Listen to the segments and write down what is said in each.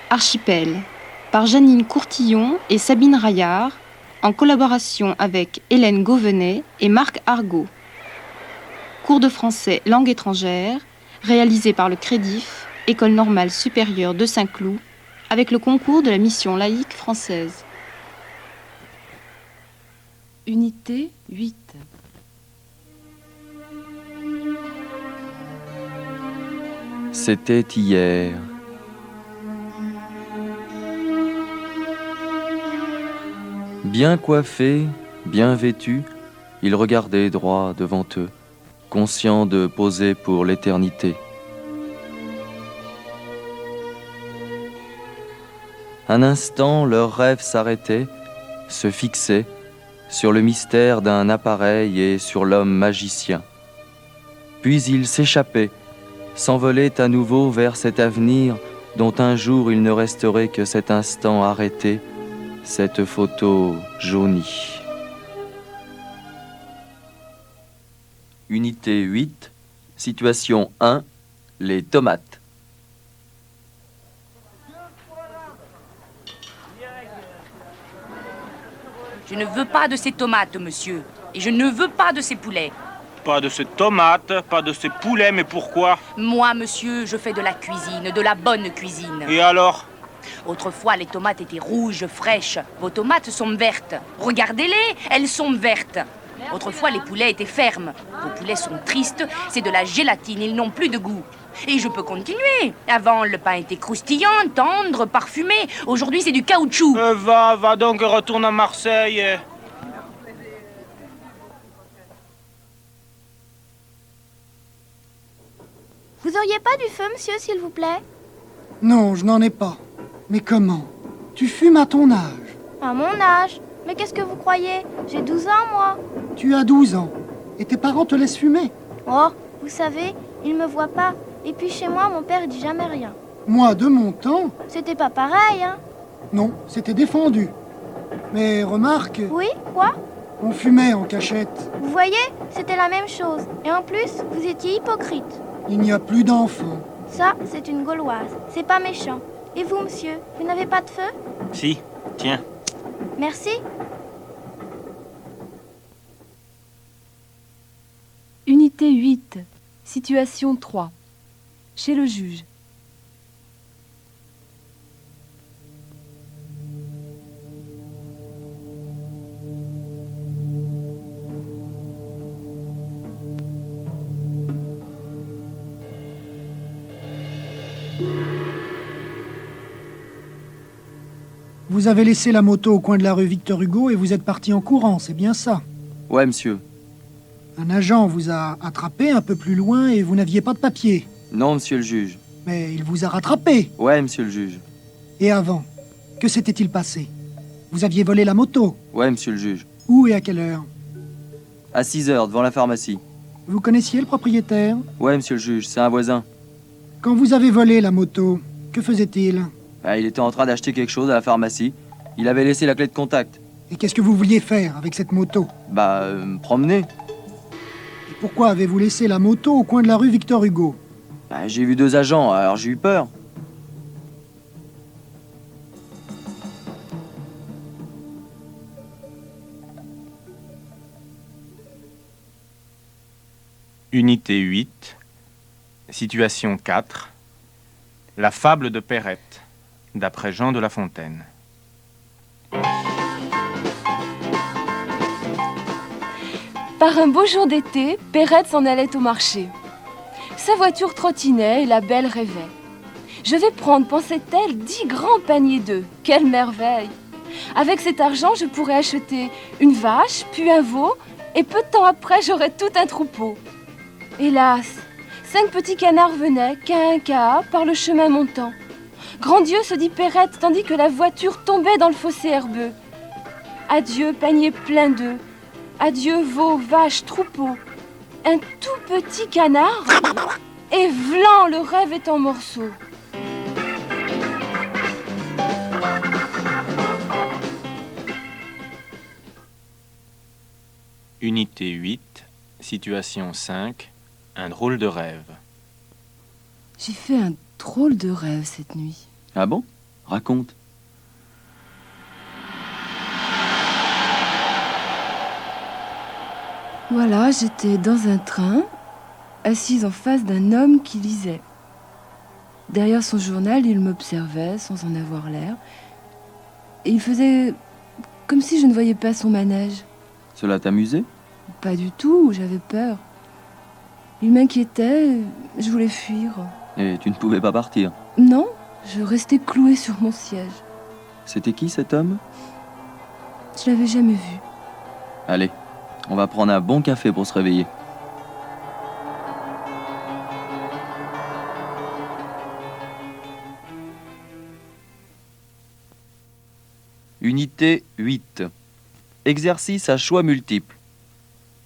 Archipel, par Janine Courtillon et Sabine Raillard, en collaboration avec Hélène Gauvenet et Marc Argot. Cours de français langue étrangère, réalisé par le Crédif, École normale supérieure de Saint-Cloud, avec le concours de la mission laïque française. Unité 8. C'était hier. Bien coiffés, bien vêtus, ils regardaient droit devant eux, conscients de poser pour l'éternité. Un instant, leur rêve s'arrêtait, se fixait sur le mystère d'un appareil et sur l'homme magicien. Puis ils s'échappaient, s'envolaient à nouveau vers cet avenir dont un jour il ne resterait que cet instant arrêté, cette photo jaunie. Unité 8, situation 1, les tomates. Je ne veux pas de ces tomates, monsieur. Et je ne veux pas de ces poulets. Pas de ces tomates, pas de ces poulets, mais pourquoi? Moi, monsieur, je fais de la cuisine, de la bonne cuisine. Et alors? Autrefois, les tomates étaient rouges, fraîches. Vos tomates sont vertes. Regardez-les, elles sont vertes. Autrefois, les poulets étaient fermes. Vos poulets sont tristes, c'est de la gélatine, ils n'ont plus de goût. Et je peux continuer. Avant, le pain était croustillant, tendre, parfumé. Aujourd'hui, c'est du caoutchouc. Va donc, retourne à Marseille. Vous auriez pas du feu, monsieur, s'il vous plaît? Non, je n'en ai pas. Mais comment? Tu fumes à ton âge. À mon âge? Mais qu'est-ce que vous croyez? J'ai 12 ans, moi. Tu as 12 ans. Et tes parents te laissent fumer. Oh, vous savez, ils me voient pas. Et puis chez moi, mon père dit jamais rien. Moi, de mon temps... C'était pas pareil, hein? Non, c'était défendu. Mais remarque, Oui, quoi? on fumait en cachette. Vous voyez, c'était la même chose. Et en plus, vous étiez hypocrite. Il n'y a plus d'enfants. Ça, c'est une Gauloise. C'est pas méchant. Et vous, monsieur, vous n'avez pas de feu? Si, tiens. Merci. Unité 8. Situation 3. Chez le juge. Vous avez laissé la moto au coin de la rue Victor Hugo et vous êtes parti en courant, c'est bien ça? Ouais, monsieur. Un agent vous a attrapé un peu plus loin et vous n'aviez pas de papier. Non, monsieur le juge. Mais il vous a rattrapé. Ouais, monsieur le juge. Et avant, que s'était-il passé? Vous aviez volé la moto. Ouais, monsieur le juge. Où et à quelle heure? À 6 heures, devant la pharmacie. Vous connaissiez le propriétaire? Ouais, monsieur le juge, c'est un voisin. Quand vous avez volé la moto, que faisait-il? Il était en train d'acheter quelque chose à la pharmacie. Il avait laissé la clé de contact. Et qu'est-ce que vous vouliez faire avec cette moto? Me promener. Et pourquoi avez-vous laissé la moto au coin de la rue Victor Hugo? J'ai vu 2 agents, alors j'ai eu peur. Unité 8, situation 4, la fable de Perrette, d'après Jean de La Fontaine. Par un beau jour d'été, Perrette s'en allait au marché. Sa voiture trottinait et la belle rêvait. Je vais prendre, pensait-elle, 10 grands paniers d'œufs. Quelle merveille! Avec cet argent, je pourrais acheter une vache, puis un veau, et peu de temps après, j'aurais tout un troupeau. Hélas, 5 petits canards venaient, qu'à un cas, par le chemin montant. Grand Dieu, se dit Perrette, tandis que la voiture tombait dans le fossé herbeux. Adieu, panier plein d'œufs. Adieu, veau, vache, troupeau. Un tout petit canard, et vlan, le rêve est en morceaux. Unité 8, situation 5, un drôle de rêve. J'ai fait un drôle de rêve cette nuit. Ah bon? Raconte. Voilà, j'étais dans un train, assise en face d'un homme qui lisait. Derrière son journal, il m'observait sans en avoir l'air. Et il faisait comme si je ne voyais pas son manège. Cela t'amusait? Pas du tout, j'avais peur. Il m'inquiétait, je voulais fuir. Et tu ne pouvais pas partir. Non, je restais clouée sur mon siège. C'était qui cet homme? Je l'avais jamais vu. Allez, on va prendre un bon café pour se réveiller. Unité 8. Exercice à choix multiples.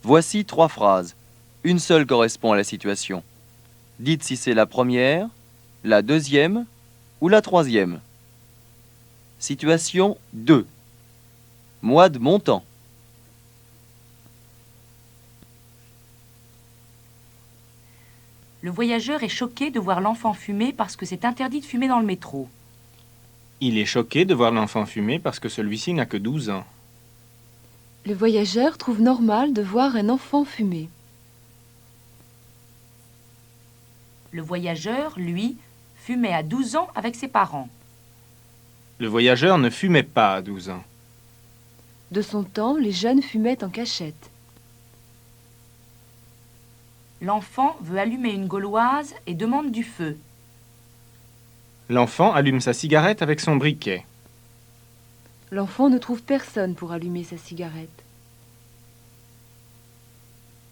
Voici 3 phrases. Une seule correspond à la situation. Dites si c'est la première, la deuxième ou la troisième. Situation 2. Mois de mon temps. Le voyageur est choqué de voir l'enfant fumer parce que c'est interdit de fumer dans le métro. Il est choqué de voir l'enfant fumer parce que celui-ci n'a que 12 ans. Le voyageur trouve normal de voir un enfant fumer. Le voyageur, lui, fumait à 12 ans avec ses parents. Le voyageur ne fumait pas à 12 ans. De son temps, les jeunes fumaient en cachette. L'enfant veut allumer une gauloise et demande du feu. L'enfant allume sa cigarette avec son briquet. L'enfant ne trouve personne pour allumer sa cigarette.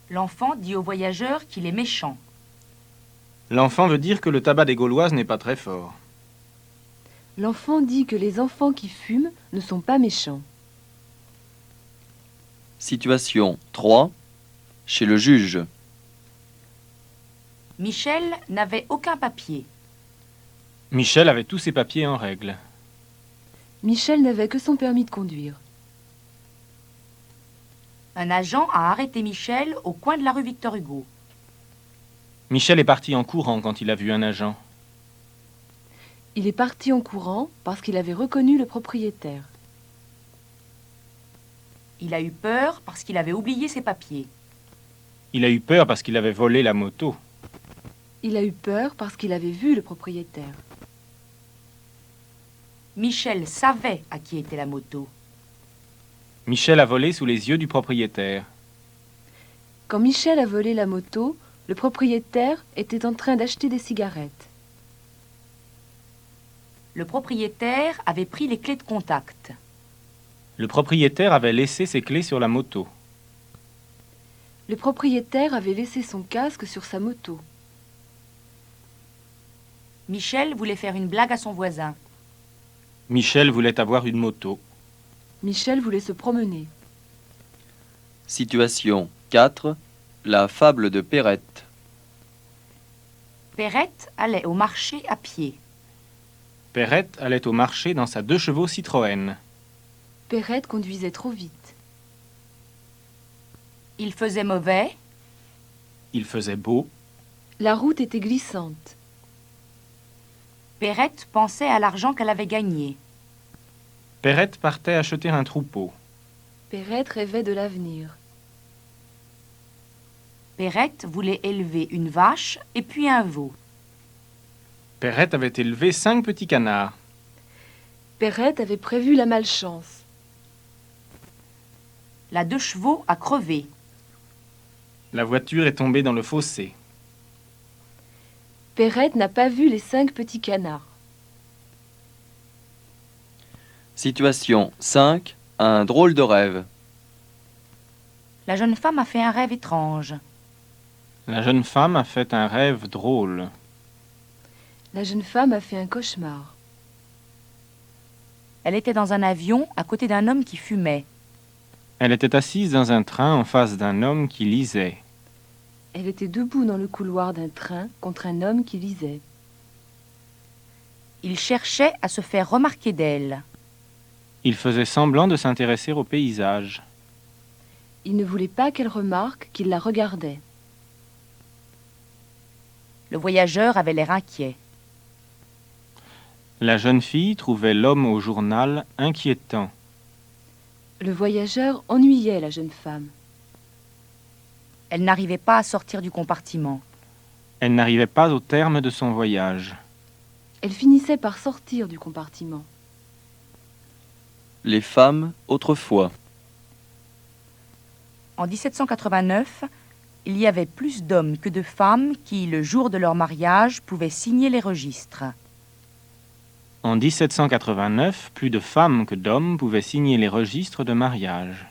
L'enfant dit au voyageur qu'il est méchant. L'enfant veut dire que le tabac des Gauloises n'est pas très fort. L'enfant dit que les enfants qui fument ne sont pas méchants. Situation 3. Chez le juge. Michel n'avait aucun papier. Michel avait tous ses papiers en règle. Michel n'avait que son permis de conduire. Un agent a arrêté Michel au coin de la rue Victor Hugo. Michel est parti en courant quand il a vu un agent. Il est parti en courant parce qu'il avait reconnu le propriétaire. Il a eu peur parce qu'il avait oublié ses papiers. Il a eu peur parce qu'il avait volé la moto. Il a eu peur parce qu'il avait vu le propriétaire. Michel savait à qui était la moto. Michel a volé sous les yeux du propriétaire. Quand Michel a volé la moto, le propriétaire était en train d'acheter des cigarettes. Le propriétaire avait pris les clés de contact. Le propriétaire avait laissé ses clés sur la moto. Le propriétaire avait laissé son casque sur sa moto. Michel voulait faire une blague à son voisin. Michel voulait avoir une moto. Michel voulait se promener. Situation 4. La fable de Perrette. Perrette allait au marché à pied. Perrette allait au marché dans sa 2 chevaux Citroën. Perrette conduisait trop vite. Il faisait mauvais. Il faisait beau. La route était glissante. Perrette pensait à l'argent qu'elle avait gagné. Perrette partait acheter un troupeau. Perrette rêvait de l'avenir. Perrette voulait élever une vache et puis un veau. Perrette avait élevé 5 petits canards. Perrette avait prévu la malchance. La 2 chevaux a crevé. La voiture est tombée dans le fossé. Perrette n'a pas vu les 5 petits canards. Situation 5. Un drôle de rêve. La jeune femme a fait un rêve étrange. La jeune femme a fait un rêve drôle. La jeune femme a fait un cauchemar. Elle était dans un avion à côté d'un homme qui fumait. Elle était assise dans un train en face d'un homme qui lisait. Elle était debout dans le couloir d'un train contre un homme qui lisait. Il cherchait à se faire remarquer d'elle. Il faisait semblant de s'intéresser au paysage. Il ne voulait pas qu'elle remarque qu'il la regardait. Le voyageur avait l'air inquiet. La jeune fille trouvait l'homme au journal inquiétant. Le voyageur ennuyait la jeune femme. Elle n'arrivait pas à sortir du compartiment. Elle n'arrivait pas au terme de son voyage. Elle finissait par sortir du compartiment. Les femmes autrefois. En 1789, il y avait plus d'hommes que de femmes qui, le jour de leur mariage, pouvaient signer les registres. En 1789, plus de femmes que d'hommes pouvaient signer les registres de mariage.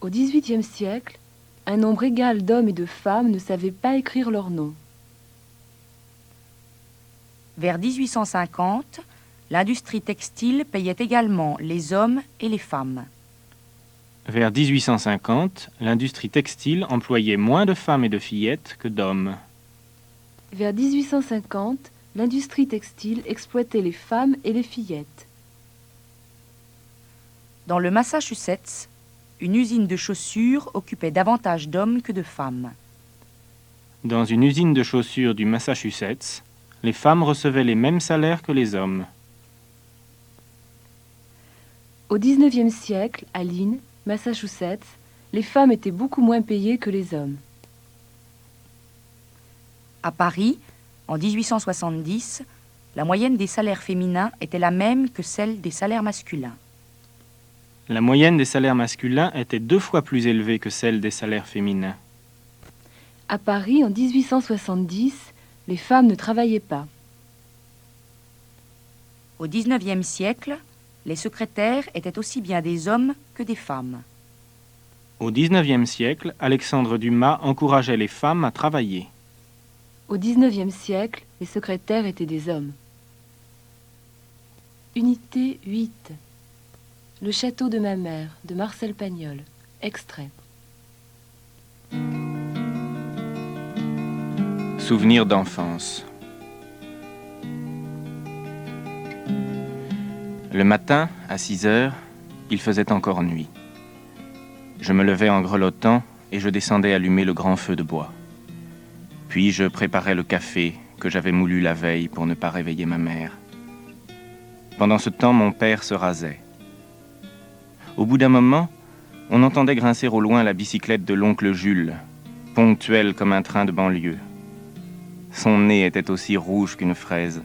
Au XVIIIe siècle, un nombre égal d'hommes et de femmes ne savaient pas écrire leur nom. Vers 1850, l'industrie textile payait également les hommes et les femmes. Vers 1850, l'industrie textile employait moins de femmes et de fillettes que d'hommes. Vers 1850, l'industrie textile exploitait les femmes et les fillettes. Dans le Massachusetts, une usine de chaussures occupait davantage d'hommes que de femmes. Dans une usine de chaussures du Massachusetts, les femmes recevaient les mêmes salaires que les hommes. Au XIXe siècle, à Lynn, Massachusetts, les femmes étaient beaucoup moins payées que les hommes. À Paris, en 1870, la moyenne des salaires féminins était la même que celle des salaires masculins. La moyenne des salaires masculins était 2 fois plus élevée que celle des salaires féminins. À Paris, en 1870, les femmes ne travaillaient pas. Au XIXe siècle, les secrétaires étaient aussi bien des hommes que des femmes. Au XIXe siècle, Alexandre Dumas encourageait les femmes à travailler. Au XIXe siècle, les secrétaires étaient des hommes. Unité 8. Le château de ma mère, de Marcel Pagnol. Extrait. Souvenirs d'enfance. Le matin, à 6 heures, il faisait encore nuit. Je me levais en grelottant et je descendais allumer le grand feu de bois. Puis je préparais le café que j'avais moulu la veille pour ne pas réveiller ma mère. Pendant ce temps, mon père se rasait. Au bout d'un moment, on entendait grincer au loin la bicyclette de l'oncle Jules, ponctuelle comme un train de banlieue. Son nez était aussi rouge qu'une fraise.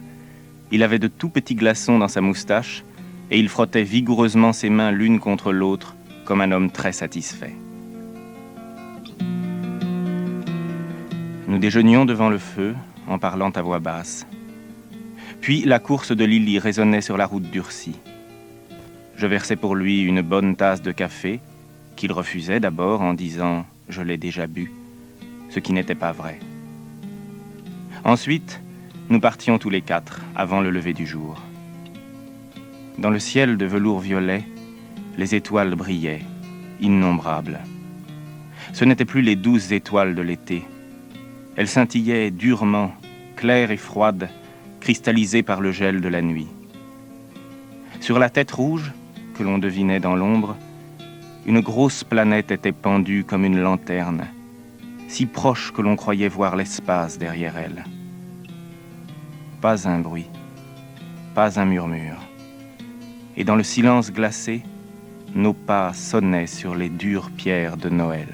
Il avait de tout petits glaçons dans sa moustache et il frottait vigoureusement ses mains l'une contre l'autre comme un homme très satisfait. Nous déjeunions devant le feu en parlant à voix basse. Puis la course de Lily résonnait sur la route durcie. Je versais pour lui une bonne tasse de café qu'il refusait d'abord en disant « je l'ai déjà bu », ce qui n'était pas vrai. Ensuite, nous partions tous les 4 avant le lever du jour. Dans le ciel de velours violet, les étoiles brillaient, innombrables. Ce n'étaient plus les 12 étoiles de l'été. Elles scintillaient durement, claires et froides, cristallisées par le gel de la nuit. Sur la tête rouge, que l'on devinait dans l'ombre, une grosse planète était pendue comme une lanterne, si proche que l'on croyait voir l'espace derrière elle. Pas un bruit, pas un murmure. Et dans le silence glacé, nos pas sonnaient sur les dures pierres de Noël.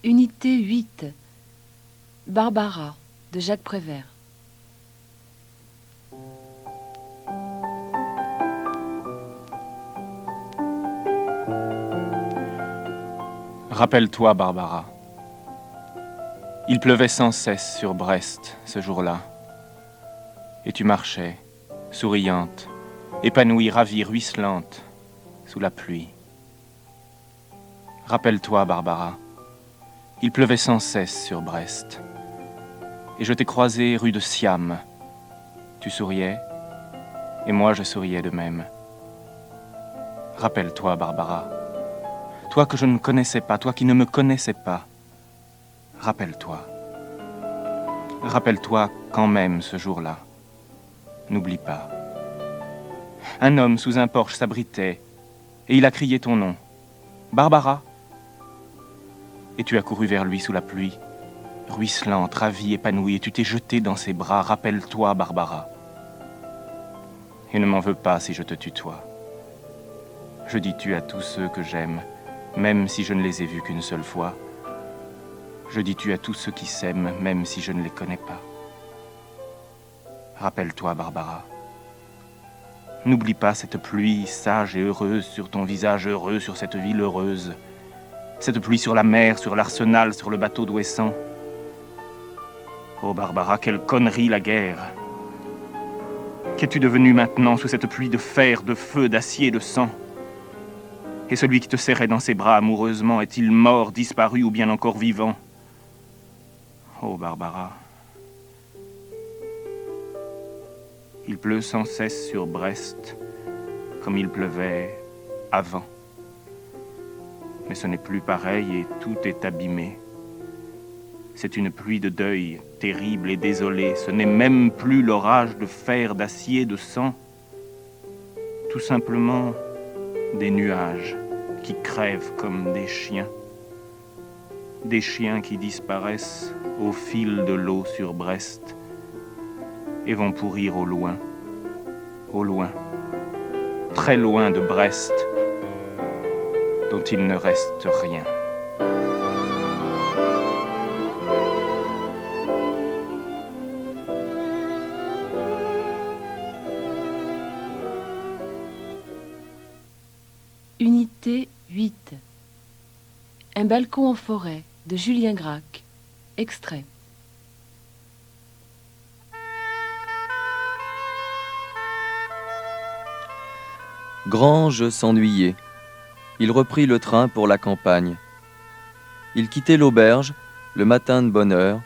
Unité 8. Barbara, de Jacques Prévert. Rappelle-toi, Barbara. Il pleuvait sans cesse sur Brest ce jour-là. Et tu marchais, souriante, épanouie, ravie, ruisselante, sous la pluie. Rappelle-toi, Barbara. Il pleuvait sans cesse sur Brest. Et je t'ai croisée rue de Siam. Tu souriais, et moi je souriais de même. Rappelle-toi, Barbara. Toi que je ne connaissais pas, toi qui ne me connaissais pas. Rappelle-toi. Rappelle-toi quand même ce jour-là. N'oublie pas. Un homme sous un porche s'abritait, et il a crié ton nom. Barbara. Et tu as couru vers lui sous la pluie, ruisselante, ravie, épanouie, et tu t'es jetée dans ses bras. Rappelle-toi, Barbara. Et ne m'en veux pas si je te tutoie. Je dis tu à tous ceux que j'aime, même si je ne les ai vus qu'une seule fois. Je dis tu à tous ceux qui s'aiment, même si je ne les connais pas. Rappelle-toi, Barbara. N'oublie pas cette pluie sage et heureuse sur ton visage heureux, sur cette ville heureuse. Cette pluie sur la mer, sur l'arsenal, sur le bateau d'Ouessant. Oh, Barbara, quelle connerie la guerre! Qu'es-tu devenue maintenant sous cette pluie de fer, de feu, d'acier, de sang? Et celui qui te serrait dans ses bras amoureusement, est-il mort, disparu ou bien encore vivant? Oh, Barbara. Il pleut sans cesse sur Brest, comme il pleuvait avant. Mais ce n'est plus pareil et tout est abîmé. C'est une pluie de deuil, terrible et désolée. Ce n'est même plus l'orage de fer, d'acier, de sang. Tout simplement des nuages qui crèvent comme des chiens. Des chiens qui disparaissent au fil de l'eau sur Brest et vont pourrir au loin, très loin de Brest, dont il ne reste rien. Unité 8. Un balcon en forêt de Julien Gracq. Extrait. Grange s'ennuyait. Il reprit le train pour la campagne. Il quittait l'auberge, le matin de bonne heure,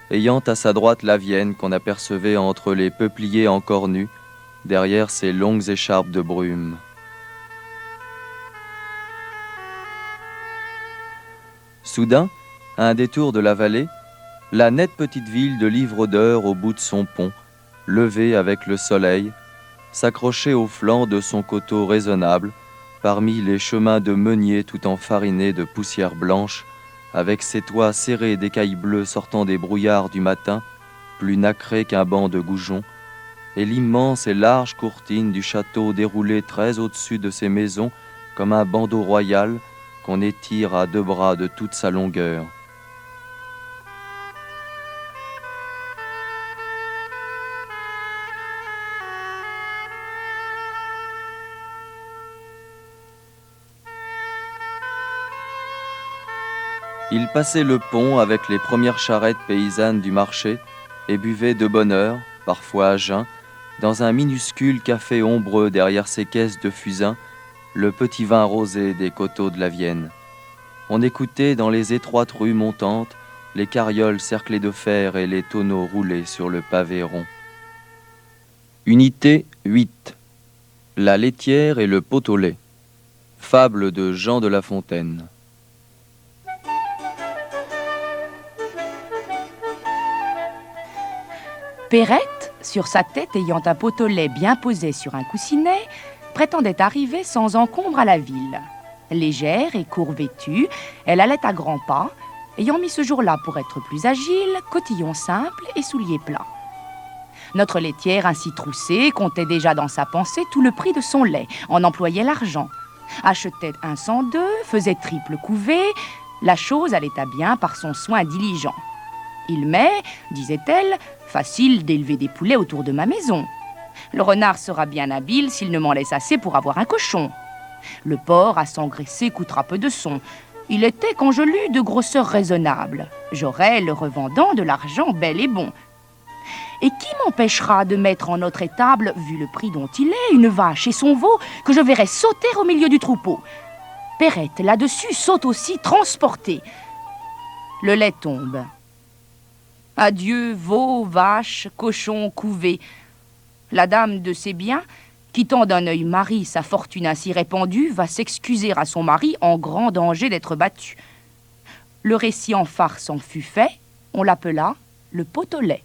ayant à sa droite la Vienne qu'on apercevait entre les peupliers encore nus, derrière ses longues écharpes de brume. Soudain, à un détour de la vallée, la nette petite ville de Livredeur au bout de son pont, levée avec le soleil, s'accrochait au flanc de son coteau raisonnable, parmi les chemins de meunier tout enfarinés de poussière blanche, avec ses toits serrés d'écailles bleues sortant des brouillards du matin, plus nacrés qu'un banc de goujon, et l'immense et large courtine du château déroulée très au-dessus de ses maisons comme un bandeau royal qu'on étire à deux bras de toute sa longueur. Il passait le pont avec les premières charrettes paysannes du marché et buvait de bonne heure, parfois à jeun, dans un minuscule café ombreux derrière ses caisses de fusain, le petit vin rosé des coteaux de la Vienne. On écoutait dans les étroites rues montantes les carrioles cerclées de fer et les tonneaux roulés sur le pavé rond. Unité 8. La laitière et le pot au lait. Fable de Jean de La Fontaine. Perrette, sur sa tête ayant un pot au lait bien posé sur un coussinet, prétendait arriver sans encombre à la ville. Légère et court-vêtue, elle allait à grands pas, ayant mis ce jour-là pour être plus agile, cotillon simple et souliers plats. Notre laitière, ainsi troussée, comptait déjà dans sa pensée tout le prix de son lait, en employait l'argent. Achetait un 102, faisait triple couvée, la chose allait à bien par son soin diligent. Il m'est, disait-elle, facile d'élever des poulets autour de ma maison. Le renard sera bien habile s'il ne m'en laisse assez pour avoir un cochon. Le porc à s'engraisser coûtera peu de son. Il était, quand je lus, de grosseur raisonnable. J'aurai, le revendant, de l'argent bel et bon. Et qui m'empêchera de mettre en notre étable, vu le prix dont il est, une vache et son veau que je verrai sauter au milieu du troupeau? Perrette, là-dessus, saute aussi, transportée. Le lait tombe. Adieu, veau, vache, cochon, couvé. La dame de ses biens, quittant d'un œil Marie sa fortune ainsi répandue, va s'excuser à son mari en grand danger d'être battu. Le récit en farce en fut fait, on l'appela le pot au lait.